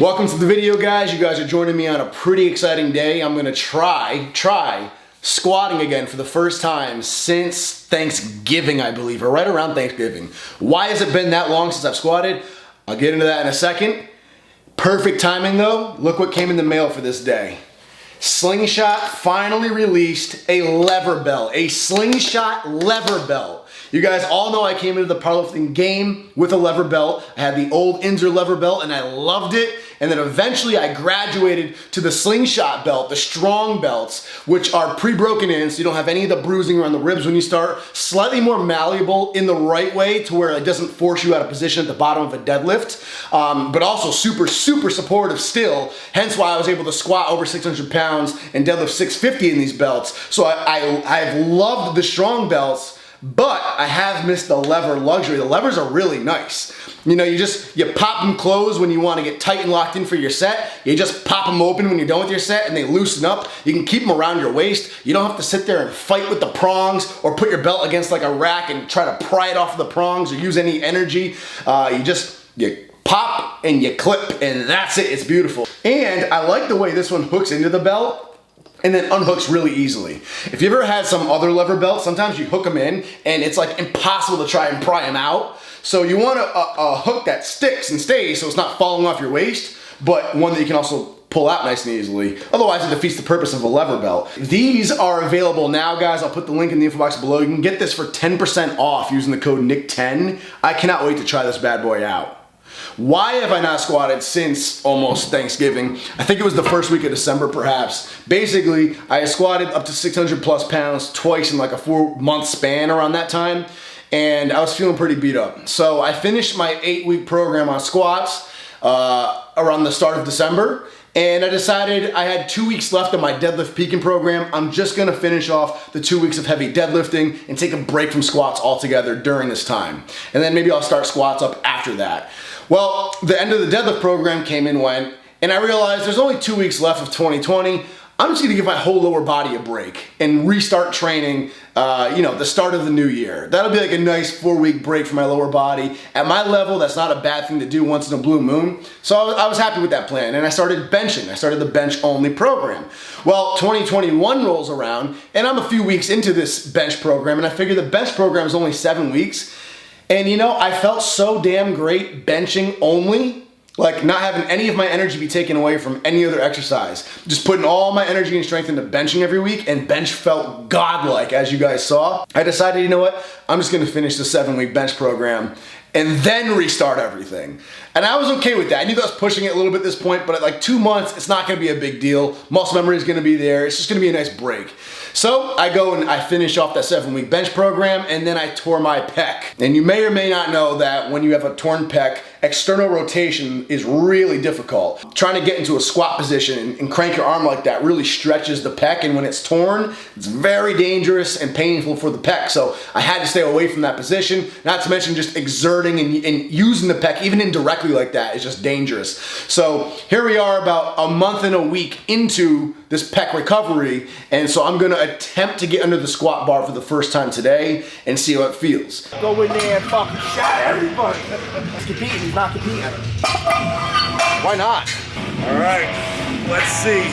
Welcome to the video, guys. You guys are joining me on a pretty exciting day. I'm gonna try squatting again for the first time since Thanksgiving, I believe, or right around Thanksgiving. Why has it been that long since I've squatted? I'll get into that in a second. Perfect timing though. Look what came in the mail for this day. Slingshot finally released a lever belt, a Slingshot lever belt. You guys all know I came into the powerlifting game with a lever belt. I had the old Inzer lever belt and I loved it. And then eventually I graduated to the Slingshot belt, the strong belts, which are pre-broken in so you don't have any of the bruising around the ribs when you start. Slightly more malleable in the right way to where it doesn't force you out of position at the bottom of a deadlift. But also super supportive still. Hence why I was able to squat over 600 pounds and deadlift 650 in these belts. So I've loved the strong belts. But I have missed the lever luxury. The levers are really nice. You know, you pop them closed when you want to get tight and locked in for your set. You just pop them open when you're done with your set and they loosen up. You can keep them around your waist. You don't have to sit there and fight with the prongs or put your belt against like a rack and try to pry it off the prongs or use any energy. You pop and you clip and that's it. It's beautiful. And I like the way this one hooks into the belt and then unhooks really easily. If you ever had some other lever belts, sometimes you hook them in and it's like impossible to try and pry them out. So you want a hook that sticks and stays so it's not falling off your waist, but one that you can also pull out nice and easily. Otherwise it defeats the purpose of a lever belt. These are available now, guys. I'll put the link in the info box below. You can get this for 10% off using the code NICK10. I cannot wait to try this bad boy out. Why have I not squatted since almost Thanksgiving? I think it was the first week of December perhaps. Basically, I squatted up to 600 plus pounds twice in like a 4-month span around that time, and I was feeling pretty beat up. So I finished my 8-week program on squats around the start of December, and I decided I had 2 weeks left of my deadlift peaking program. I'm just gonna finish off the 2 weeks of heavy deadlifting and take a break from squats altogether during this time. And then maybe I'll start squats up after that. Well, the end of the deadlift program came and went, and I realized there's only 2 weeks left of 2020. I'm just gonna give my whole lower body a break and restart training, the start of the new year. That'll be like a nice 4-week break for my lower body. At my level, that's not a bad thing to do once in a blue moon. So I was happy with that plan, and I started benching. I started the bench only program. Well, 2021 rolls around, and I'm a few weeks into this bench program, and I figured the bench program is only 7 weeks. And I felt so damn great benching only, like not having any of my energy be taken away from any other exercise. Just putting all my energy and strength into benching every week, and bench felt godlike, as you guys saw. I decided, you know what, I'm just gonna finish the 7-week bench program and then restart everything. And I was okay with that. I knew that I was pushing it a little bit at this point, but at like 2 months, it's not gonna be a big deal. Muscle memory is gonna be there. It's just gonna be a nice break. So I go and I finish off that 7-week bench program, and then I tore my pec. And you may or may not know that when you have a torn pec, external rotation is really difficult. Trying to get into a squat position and crank your arm like that really stretches the pec, and when it's torn, it's very dangerous and painful for the pec. So I had to stay away from that position, not to mention just exerting and using the pec, even indirectly like that, is just dangerous. So here we are about a month and a week into this pec recovery, and so I'm gonna attempt to get under the squat bar for the first time today and see how it feels. Go in there and fucking shot everybody. He's competing, he's not competing. Why not? All right, let's see.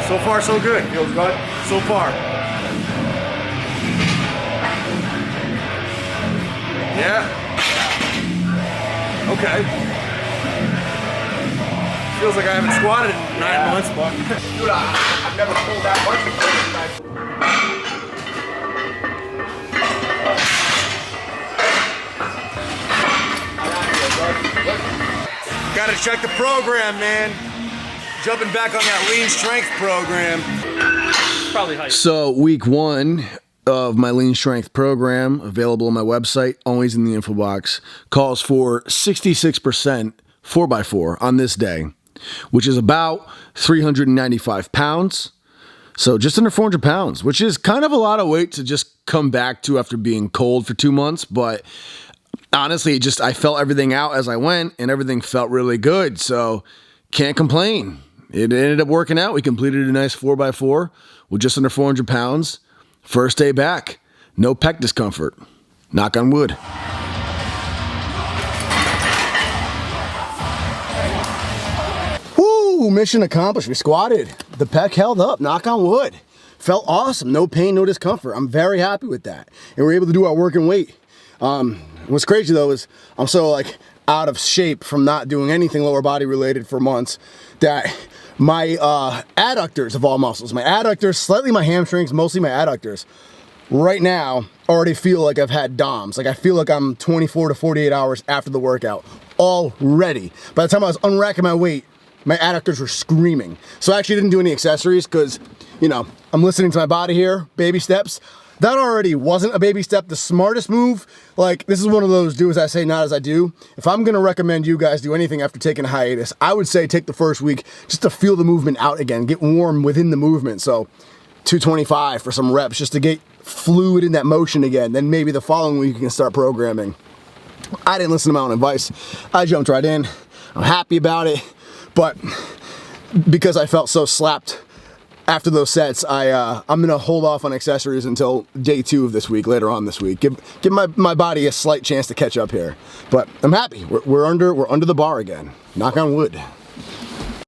So far, so good. Feels good so far. Yeah. Okay. Feels like I haven't squatted in 9 months, but Dude, I've never pulled that much before. gotta check the program, man. Jumping back on that lean strength program. Probably high. So week 1 of my lean strength program, available on my website, always in the info box, calls for 66% 4x4 on this day, which is about 395 pounds. So just under 400 pounds, which is kind of a lot of weight to just come back to after being cold for 2 months. But honestly, I felt everything out as I went, and everything felt really good. So can't complain. It ended up working out. We completed a nice 4x4 with just under 400 pounds. First day back, no pec discomfort. Knock on wood. Woo, mission accomplished. We squatted. The pec held up, knock on wood. Felt awesome, no pain, no discomfort. I'm very happy with that. And we're able to do our working weight. What's crazy though is I'm so like out of shape from not doing anything lower body related for months that my adductors of all muscles, my adductors, slightly my hamstrings, mostly my adductors, right now already feel like I've had DOMs. Like I feel like I'm 24 to 48 hours after the workout already. By the time I was unracking my weight, my adductors were screaming. So I actually didn't do any accessories because, you know, I'm listening to my body here, baby steps. That already wasn't a baby step. The smartest move, like this is one of those do as I say, not as I do. If I'm gonna recommend you guys do anything after taking a hiatus, I would say take the first week just to feel the movement out again, get warm within the movement. So 225 for some reps just to get fluid in that motion again. Then maybe the following week you can start programming. I didn't listen to my own advice. I jumped right in. I'm happy about it. But because I felt so slapped after those sets, I'm gonna hold off on accessories until day 2 of this week, later on this week. Give my body a slight chance to catch up here. But I'm happy. We're under the bar again. Knock on wood.